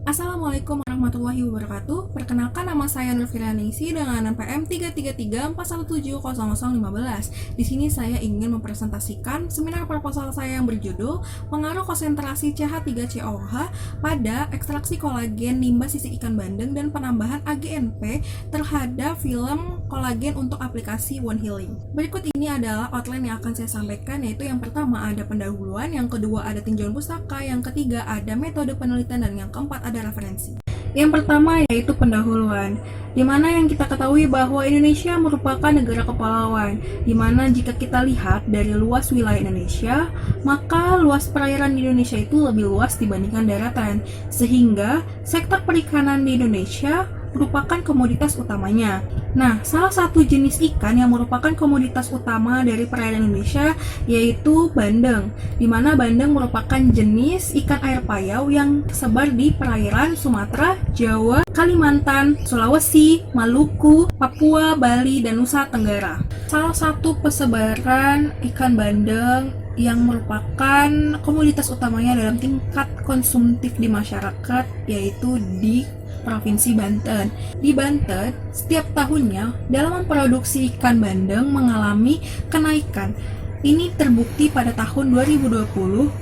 Assalamualaikum warahmatullahi wabarakatuh. Perkenalkan, nama saya Nurfilianisi dengan NPM 33341700015. Di sini saya ingin mempresentasikan seminar proposal saya yang berjudul Pengaruh Konsentrasi CH3COOH pada ekstraksi kolagen limbah sisik ikan bandeng dan penambahan AGNP terhadap film kolagen untuk aplikasi wound healing. Berikut ini adalah outline yang akan saya sampaikan, yaitu yang pertama ada pendahuluan, yang kedua ada tinjauan pustaka, yang ketiga ada metode penelitian, dan yang keempat ada referensi. Yang pertama yaitu pendahuluan, di mana yang kita ketahui bahwa Indonesia merupakan negara kepulauan, di mana jika kita lihat dari luas wilayah Indonesia, maka luas perairan di Indonesia itu lebih luas dibandingkan daratan, sehingga sektor perikanan di Indonesia merupakan komoditas utamanya. Nah, salah satu jenis ikan yang merupakan komoditas utama dari perairan Indonesia yaitu bandeng, di mana bandeng merupakan jenis ikan air payau yang tersebar di perairan Sumatera, Jawa, Kalimantan, Sulawesi, Maluku, Papua, Bali, dan Nusa Tenggara. Salah satu persebaran ikan bandeng yang merupakan komoditas utamanya dalam tingkat konsumtif di masyarakat yaitu di Provinsi Banten. Di Banten, setiap tahunnya dalam memproduksi ikan bandeng mengalami kenaikan. Ini terbukti pada tahun 2020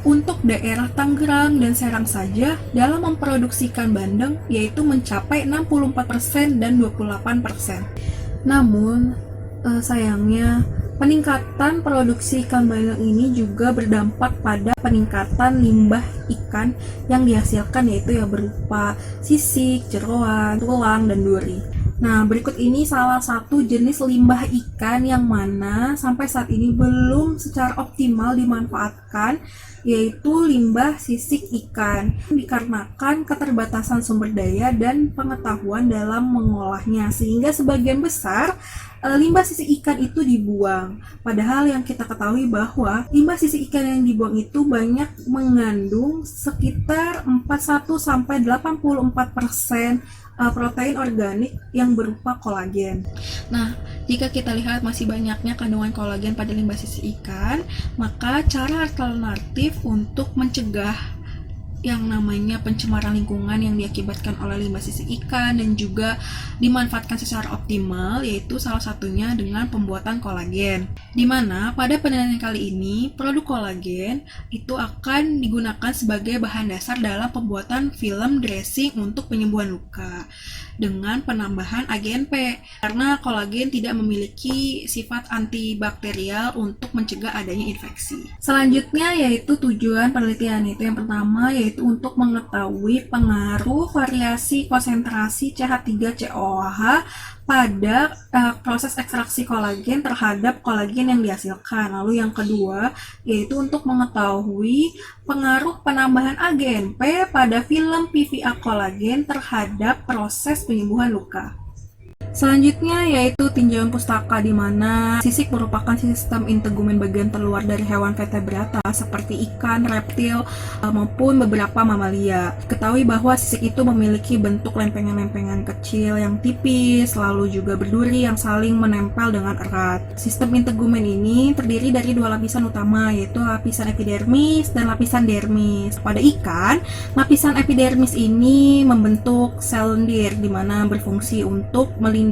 untuk daerah Tangerang dan Serang saja dalam memproduksi ikan bandeng yaitu mencapai 64% dan 28%. Namun, sayangnya peningkatan produksi ikan bandeng ini juga berdampak pada peningkatan limbah ikan yang dihasilkan, yaitu ya berupa sisik, jeroan, tulang, dan duri. Nah, berikut ini salah satu jenis limbah ikan yang mana sampai saat ini belum secara optimal dimanfaatkan, yaitu limbah sisik ikan, dikarenakan keterbatasan sumber daya dan pengetahuan dalam mengolahnya, sehingga sebagian besar limbah sisik ikan itu dibuang. Padahal yang kita ketahui bahwa limbah sisik ikan yang dibuang itu banyak mengandung sekitar 41-84% protein organik yang berupa kolagen. Nah, jika kita lihat masih banyaknya kandungan kolagen pada limbah sisik ikan, maka cara alternatif untuk mencegah yang namanya pencemaran lingkungan yang diakibatkan oleh limbah sisik ikan dan juga dimanfaatkan secara optimal, yaitu salah satunya dengan pembuatan kolagen. Di mana pada penelitian kali ini produk kolagen itu akan digunakan sebagai bahan dasar dalam pembuatan film dressing untuk penyembuhan luka dengan penambahan AGNP, karena kolagen tidak memiliki sifat antibakterial untuk mencegah adanya infeksi. Selanjutnya yaitu tujuan penelitian, itu yang pertama yaitu untuk mengetahui pengaruh variasi konsentrasi CH3COOH pada proses ekstraksi kolagen terhadap kolagen yang dihasilkan. Lalu yang kedua yaitu untuk mengetahui pengaruh penambahan AGNP pada film PVA kolagen terhadap proses penyembuhan luka. Selanjutnya yaitu tinjauan pustaka, di mana sisik merupakan sistem integumen bagian terluar dari hewan vertebrata seperti ikan, reptil, maupun beberapa mamalia. Ketahui bahwa sisik itu memiliki bentuk lempengan-lempengan kecil yang tipis, lalu juga berduri yang saling menempel dengan erat. Sistem integumen ini terdiri dari dua lapisan utama, yaitu lapisan epidermis dan lapisan dermis. Pada ikan, lapisan epidermis ini membentuk sel lendir, di mana berfungsi untuk melindungi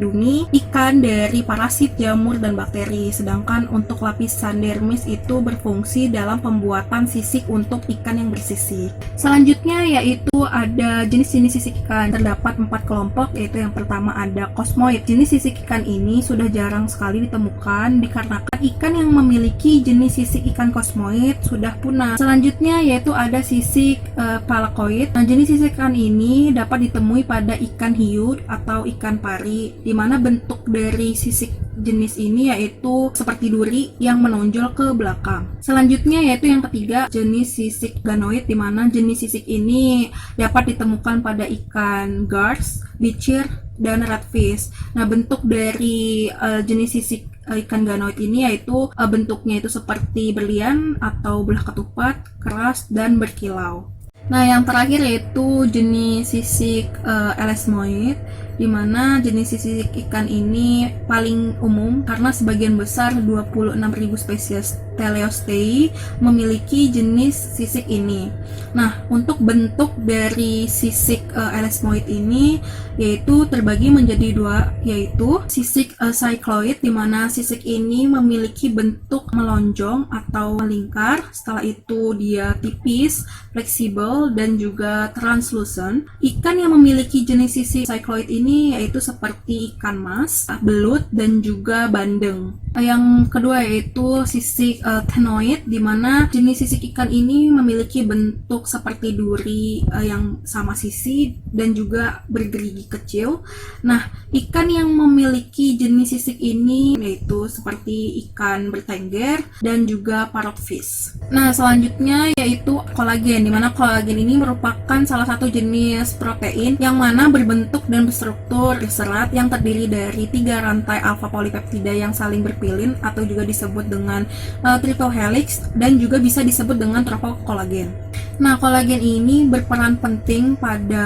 ikan dari parasit, jamur, dan bakteri. Sedangkan untuk lapisan dermis itu berfungsi dalam pembuatan sisik untuk ikan yang bersisik. Selanjutnya yaitu ada jenis-jenis sisik ikan. Terdapat 4 kelompok, yaitu yang pertama ada kosmoid. Jenis sisik ikan ini sudah jarang sekali ditemukan dikarenakan ikan yang memiliki jenis sisik ikan kosmoid sudah punah. Selanjutnya yaitu ada sisik palakoid. Nah, jenis sisik ikan ini dapat ditemui pada ikan hiu atau ikan pari, di mana bentuk dari sisik jenis ini yaitu seperti duri yang menonjol ke belakang. Selanjutnya yaitu yang ketiga, jenis sisik ganoid, di mana jenis sisik ini dapat ditemukan pada ikan gars, bichir, dan redfish. Nah, bentuk dari jenis sisik ikan ganoid ini yaitu bentuknya itu seperti berlian atau belah ketupat, keras, dan berkilau. Nah, yang terakhir yaitu jenis sisik elasmoid, di mana jenis sisik ikan ini paling umum karena sebagian besar 26.000 spesies Teleostei memiliki jenis sisik ini. Nah, untuk bentuk dari sisik elasmoid ini yaitu terbagi menjadi dua, yaitu sisik cycloid, di mana sisik ini memiliki bentuk melonjong atau melingkar. Setelah itu dia tipis, fleksibel, dan juga translucent. Ikan yang memiliki jenis sisik cycloid ini yaitu seperti ikan mas, belut, dan juga bandeng. Yang kedua yaitu sisik ctenoid, di mana jenis sisik ikan ini memiliki bentuk seperti duri yang sama sisi dan juga bergerigi kecil. Nah, ikan yang memiliki jenis sisik ini yaitu seperti ikan bertengger dan juga parrotfish. Nah, selanjutnya yaitu kolagen, di mana kolagen ini merupakan salah satu jenis protein yang mana berbentuk dan berstruktur serat yang terdiri dari 3 rantai alfa polipeptida yang saling berpilin atau juga disebut dengan triple helix, dan juga bisa disebut dengan tropokolagen. Nah, kolagen ini berperan penting pada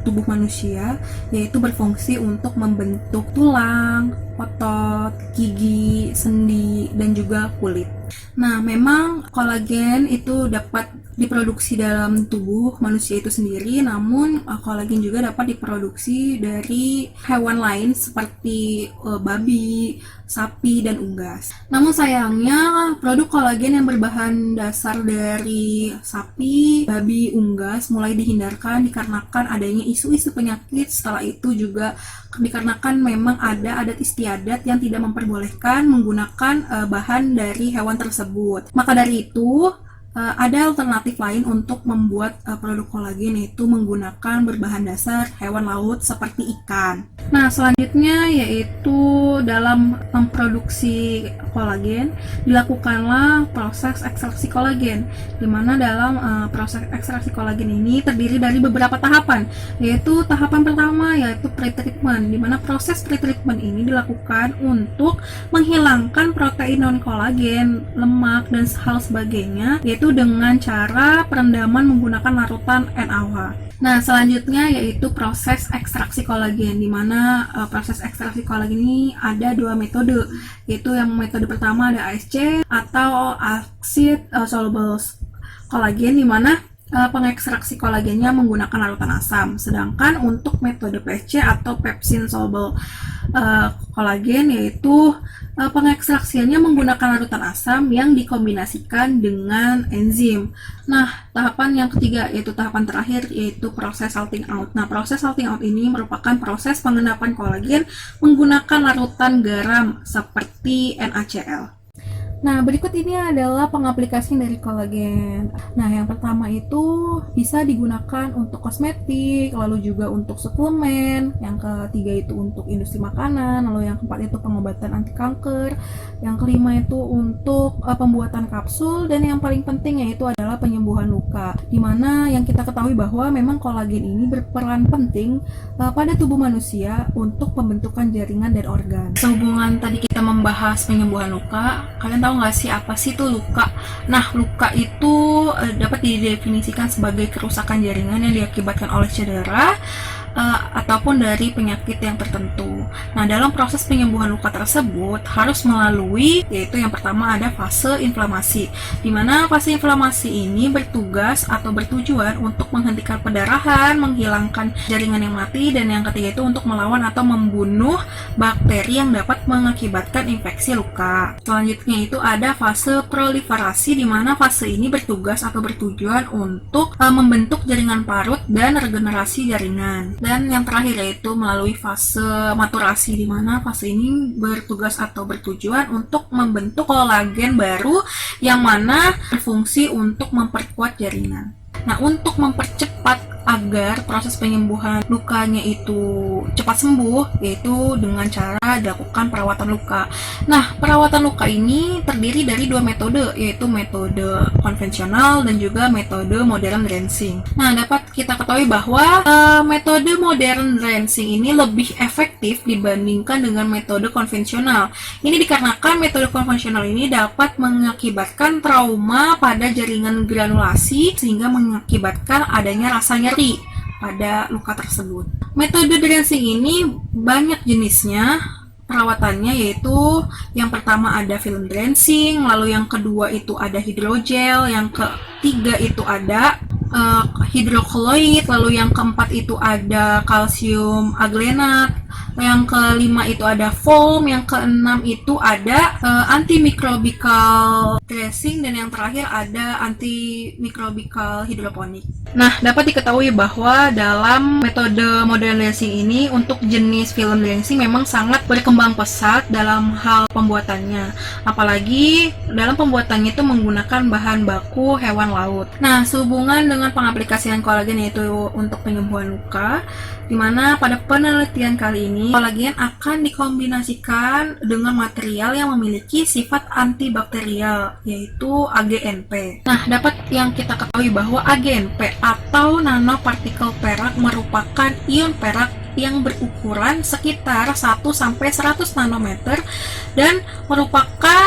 tubuh manusia, yaitu berfungsi untuk membentuk tulang, otot, gigi, sendi, dan juga kulit. Nah, memang kolagen itu dapat diproduksi dalam tubuh manusia itu sendiri, namun kolagen juga dapat diproduksi dari hewan lain seperti babi, sapi, dan unggas. Namun sayangnya, produk kolagen yang berbahan dasar dari sapi, babi, unggas mulai dihindarkan dikarenakan adanya isu-isu penyakit. Setelah itu juga dikarenakan memang ada adat istiadat yang tidak memperbolehkan menggunakan bahan dari hewan tersebut. Maka dari itu, ada alternatif lain untuk membuat produk kolagen, yaitu menggunakan berbahan dasar hewan laut seperti ikan. Nah, selanjutnya yaitu dalam memproduksi kolagen dilakukanlah proses ekstraksi kolagen, di mana dalam proses ekstraksi kolagen ini terdiri dari beberapa tahapan, yaitu tahapan pertama yaitu pretreatment, di mana proses pretreatment ini dilakukan untuk menghilangkan protein non kolagen, lemak, dan hal sebagainya, yaitu dengan cara perendaman menggunakan larutan NaOH. Nah, selanjutnya yaitu proses ekstraksi kolagen, di mana proses ekstraksi kolagen ini ada 2 metode, yaitu yang metode pertama ada ASC atau acid soluble kolagen, di mana pengekstraksi kolagennya menggunakan larutan asam. Sedangkan untuk metode PSC atau pepsin soluble kolagen, yaitu pengekstraksiannya menggunakan larutan asam yang dikombinasikan dengan enzim. Nah, tahapan yang ketiga yaitu tahapan terakhir yaitu proses salting out. Nah, proses salting out ini merupakan proses pengendapan kolagen menggunakan larutan garam seperti NaCl. Nah, berikut ini adalah pengaplikasian dari kolagen. Nah, yang pertama itu bisa digunakan untuk kosmetik, lalu juga untuk suplemen. Yang ketiga itu untuk industri makanan, lalu yang keempat itu pengobatan anti kanker. Yang kelima itu untuk pembuatan kapsul, dan yang paling penting yaitu adalah penyembuhan luka. Dimana yang kita ketahui bahwa memang kolagen ini berperan penting pada tubuh manusia untuk pembentukan jaringan dan organ. Sehubungan tadi kita membahas penyembuhan luka, kalian tahu nggak sih apa sih itu luka? Nah, luka itu dapat didefinisikan sebagai kerusakan jaringan yang diakibatkan oleh cedera ataupun dari penyakit yang tertentu. Nah, dalam proses penyembuhan luka tersebut harus melalui, yaitu yang pertama ada fase inflamasi, di mana fase inflamasi ini bertugas atau bertujuan untuk menghentikan pendarahan, menghilangkan jaringan yang mati, dan yang ketiga itu untuk melawan atau membunuh bakteri yang dapat mengakibatkan infeksi luka. Selanjutnya itu ada fase proliferasi, di mana fase ini bertugas atau bertujuan untuk membentuk jaringan parut dan regenerasi jaringan. Dan yang terakhir yaitu melalui fase maturasi, di mana fase ini bertugas atau bertujuan untuk membentuk kolagen baru yang mana berfungsi untuk memperkuat jaringan. Nah, untuk mempercepat agar proses penyembuhan lukanya itu cepat sembuh, yaitu dengan cara dilakukan perawatan luka. Nah, perawatan luka ini terdiri dari 2 metode, yaitu metode konvensional dan juga metode modern dressing. Nah, dapat kita ketahui bahwa metode modern dressing ini lebih efektif dibandingkan dengan metode konvensional. Ini dikarenakan metode konvensional ini dapat mengakibatkan trauma pada jaringan granulasi sehingga mengakibatkan adanya rasa nyeri pada luka tersebut. Metode dressing ini banyak jenisnya perawatannya, yaitu yang pertama ada film dressing, lalu yang kedua itu ada hidrogel, yang ketiga itu ada hidrokoloid, lalu yang keempat itu ada kalsium aglenat, yang kelima itu ada foam, yang keenam itu ada antimicrobial dressing, dan yang terakhir ada antimicrobial hidroponik. Nah, dapat diketahui bahwa dalam metode modern dressing ini untuk jenis film dressing memang sangat berkembang pesat dalam hal pembuatannya, apalagi dalam pembuatannya itu menggunakan bahan baku hewan laut. Nah, sehubungan dengan pengaplikasian kolagen yaitu untuk penyembuhan luka, di mana pada penelitian kali ini kolagen akan dikombinasikan dengan material yang memiliki sifat antibakterial, yaitu AGNP. Nah, dapat yang kita ketahui bahwa AGNP atau nanopartikel perak merupakan ion perak yang berukuran sekitar 1-100 nanometer dan merupakan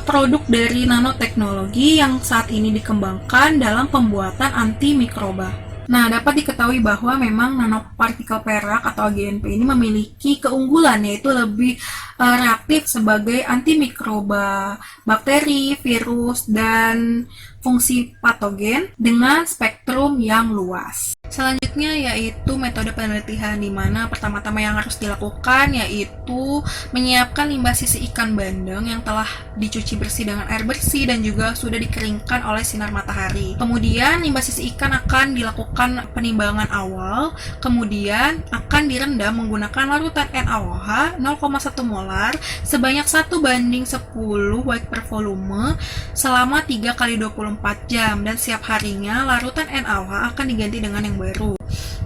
produk dari nanoteknologi yang saat ini dikembangkan dalam pembuatan antimikroba. Nah, dapat diketahui bahwa memang nanopartikel perak atau AGNP ini memiliki keunggulan, yaitu lebih reaktif sebagai antimikroba bakteri, virus, dan fungsi patogen dengan spektrum yang luas. Selanjutnya yaitu metode penelitian, di mana pertama-tama yang harus dilakukan yaitu menyiapkan limbah sisi ikan bandeng yang telah dicuci bersih dengan air bersih dan juga sudah dikeringkan oleh sinar matahari. Kemudian limbah sisi ikan akan dilakukan penimbangan awal, kemudian akan direndam menggunakan larutan NaOH 0,1 molar sebanyak 1:10 weight per volume selama 3 kali 24 jam, dan setiap harinya larutan NaOH akan diganti dengan yang baru.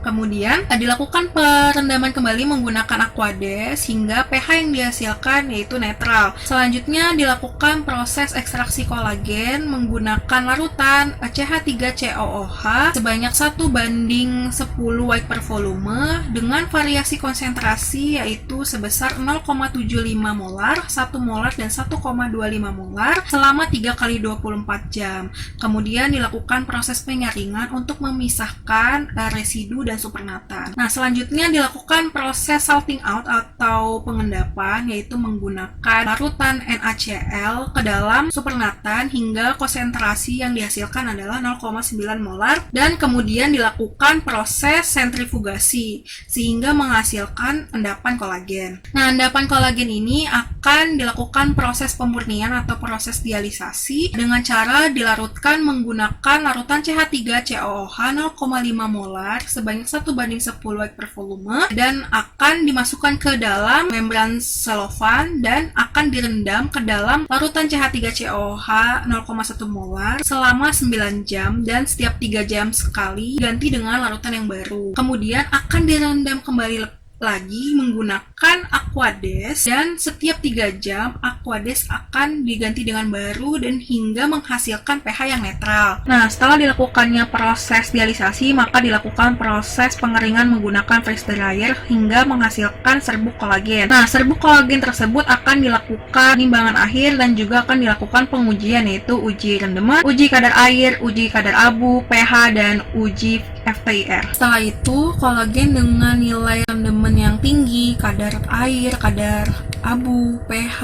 Kemudian dilakukan perendaman kembali menggunakan Aquades hingga pH yang dihasilkan yaitu netral. Selanjutnya dilakukan proses ekstraksi kolagen menggunakan larutan CH3COOH sebanyak 1:10 weight per volume dengan variasi konsentrasi yaitu sebesar 0,75 molar, 1 molar, dan 1,25 molar selama 3 kali 24 jam. Kemudian dilakukan proses penyaringan untuk memisahkan residu dan supernatan. Nah, selanjutnya dilakukan proses salting out atau pengendapan, yaitu menggunakan larutan NaCl ke dalam supernatan hingga konsentrasi yang dihasilkan adalah 0,9 molar, dan kemudian dilakukan proses sentrifugasi sehingga menghasilkan endapan kolagen. Nah, endapan kolagen ini akan dilakukan proses pemurnian atau proses dialisasi dengan cara dilarutkan menggunakan larutan CH3COOH 0,5 molar sebanyak 1:10 weight per volume dan akan dimasukkan ke dalam membran selofan dan akan direndam ke dalam larutan CH3COOH 0,1 molar selama 9 jam dan setiap 3 jam sekali ganti dengan larutan yang baru. Kemudian akan direndam kembali lagi menggunakan Aquades dan setiap 3 jam Aquades akan diganti dengan baru dan hingga menghasilkan pH yang netral. Nah, setelah dilakukannya proses dialisasi, maka dilakukan proses pengeringan menggunakan freeze dryer hingga menghasilkan serbuk kolagen. Nah, serbuk kolagen tersebut akan dilakukan timbangan akhir dan juga akan dilakukan pengujian, yaitu uji rendeman, uji kadar air, uji kadar abu, pH, dan uji FTIR. Setelah itu, kolagen dengan nilai rendeman yang tinggi, kadar air, kadar abu, pH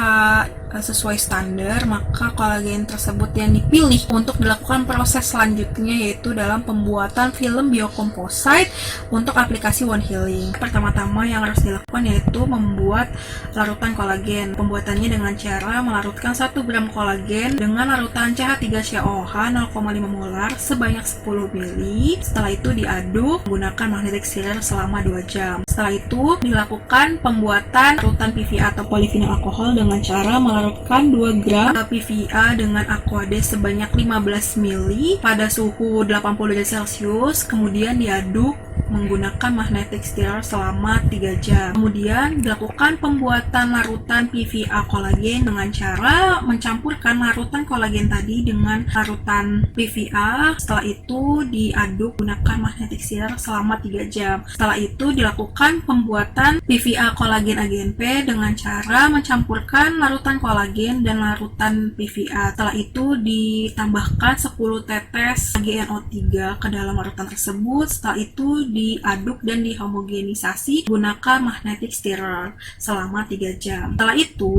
sesuai standar, maka kolagen tersebut yang dipilih untuk dilakukan proses selanjutnya yaitu dalam pembuatan film biokomposit untuk aplikasi One Healing. Pertama-tama yang harus dilakukan yaitu membuat larutan kolagen. Pembuatannya dengan cara melarutkan 1 gram kolagen dengan larutan CH3COOH 0,5 molar sebanyak 10 ml. Setelah itu diaduk menggunakan magnetic stirrer selama 2 jam. Setelah itu dilakukan pembuatan larutan PVA atau polyvinyl alkohol dengan cara melarutkan 2 gram PVA dengan Aquades sebanyak 15 ml pada suhu 80 derajat Celcius, kemudian diaduk menggunakan magnetic stirrer selama 3 jam. Kemudian dilakukan pembuatan larutan PVA kolagen dengan cara mencampurkan larutan kolagen tadi dengan larutan PVA. Setelah itu diaduk menggunakan magnetic stirrer selama 3 jam. Setelah itu dilakukan pembuatan PVA kolagen AGNP dengan cara mencampurkan larutan kolagen dan larutan PVA. Setelah itu ditambahkan 10 tetes AgNO3 ke dalam larutan tersebut. Setelah itu diaduk dan dihomogenisasi menggunakan magnetic stirrer selama 3 jam. Setelah itu,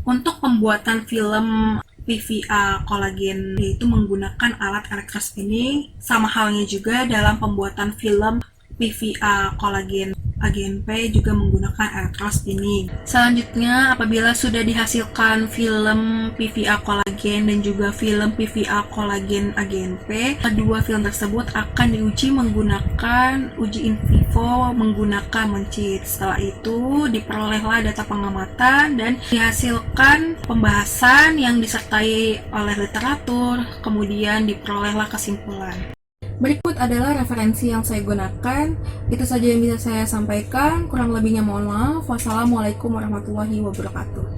untuk pembuatan film PVA kolagen yaitu menggunakan alat electrospinning, sama halnya juga dalam pembuatan film PVA kolagen AGNP juga menggunakan electrospinning. Selanjutnya, apabila sudah dihasilkan film PVA kolagen dan juga film PVA kolagen AGNP, kedua film tersebut akan diuji menggunakan uji in vivo menggunakan mencit. Setelah itu, diperolehlah data pengamatan dan dihasilkan pembahasan yang disertai oleh literatur, kemudian diperolehlah kesimpulan. Berikut adalah referensi yang saya gunakan. Itu saja yang bisa saya sampaikan. Kurang lebihnya mohon maaf. Wassalamualaikum warahmatullahi wabarakatuh.